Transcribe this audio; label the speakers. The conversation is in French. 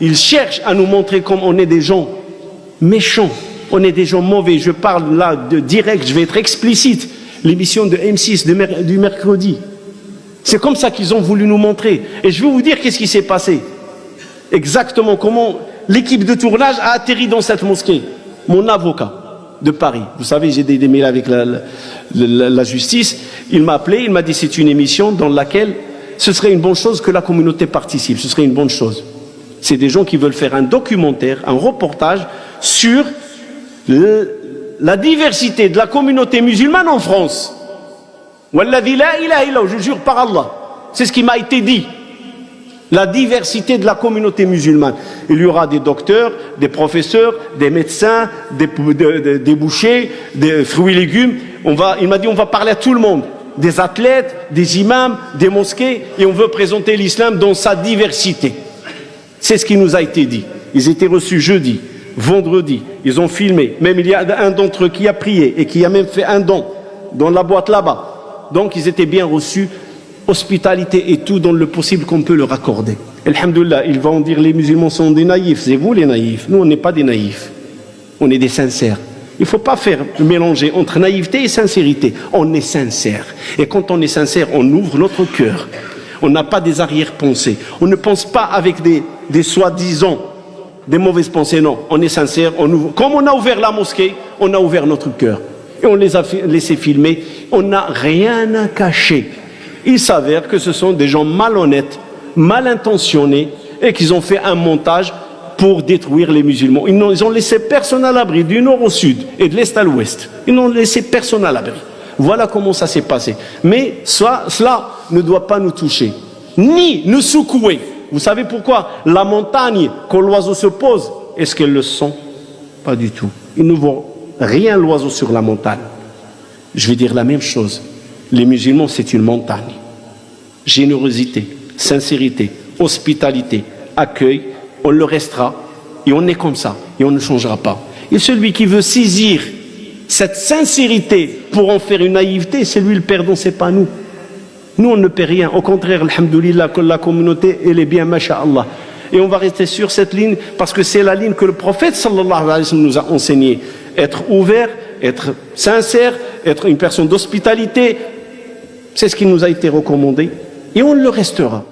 Speaker 1: Ils cherchent à nous montrer comme on est des gens méchants, on est des gens mauvais. Je parle là de direct, je vais être explicite. L'émission de M6 du mercredi. C'est comme ça qu'ils ont voulu nous montrer. Et je vais vous dire qu'est-ce qui s'est passé. Exactement comment l'équipe de tournage a atterri dans cette mosquée. Mon avocat de Paris, vous savez, j'ai des mails avec la justice. Il m'a appelé, il m'a dit c'est une émission dans laquelle ce serait une bonne chose que la communauté participe. Ce serait une bonne chose. C'est des gens qui veulent faire un documentaire, un reportage sur la diversité de la communauté musulmane en France. Walladhi la ilaha illa, je jure par Allah. C'est ce qui m'a été dit. La diversité de la communauté musulmane. Il y aura des docteurs, des professeurs, des médecins, des bouchers, des fruits et légumes. Il m'a dit on va parler à tout le monde. Des athlètes, des imams, des mosquées. Et on veut présenter l'islam dans sa diversité. C'est ce qui nous a été dit. Ils étaient reçus jeudi, vendredi. Ils ont filmé. Même il y a un d'entre eux qui a prié et qui a même fait un don dans la boîte là-bas. Donc ils étaient bien reçus. Hospitalité et tout dans le possible qu'on peut leur accorder. Alhamdoulilah, ils vont dire les musulmans sont des naïfs. C'est vous les naïfs. Nous, on n'est pas des naïfs. On est des sincères. Il ne faut pas faire mélanger entre naïveté et sincérité. On est sincère. Et quand on est sincère, on ouvre notre cœur. On n'a pas des arrière-pensées. On ne pense pas avec des soi-disant, des mauvaises pensées. Non, on est sincère. On ouvre. Comme on a ouvert la mosquée, on a ouvert notre cœur. Et on les a laissés filmer. On n'a rien à cacher. Il s'avère que ce sont des gens malhonnêtes, mal intentionnés et qu'ils ont fait un montage pour détruire les musulmans. Ils ont laissé personne à l'abri, du nord au sud et de l'est à l'ouest. Ils n'ont laissé personne à l'abri. Voilà comment ça s'est passé. Mais cela ne doit pas nous toucher, ni nous secouer. Vous savez pourquoi? La montagne, quand l'oiseau se pose, est-ce qu'elle le sent? Pas du tout. Il ne voit rien l'oiseau sur la montagne. Je vais dire la même chose. Les musulmans, c'est une montagne. Générosité, sincérité, hospitalité, accueil, on le restera et on est comme ça et on ne changera pas. Et celui qui veut saisir cette sincérité pour en faire une naïveté, c'est lui le perdant, c'est pas nous. Nous, on ne perd rien. Au contraire, alhamdoulilah, que la communauté, elle est bien, masha'Allah. Et on va rester sur cette ligne parce que c'est la ligne que le prophète sallallahu alayhi wa sallam nous a enseigné. Être ouvert, être sincère, être une personne d'hospitalité. C'est ce qui nous a été recommandé et on le restera.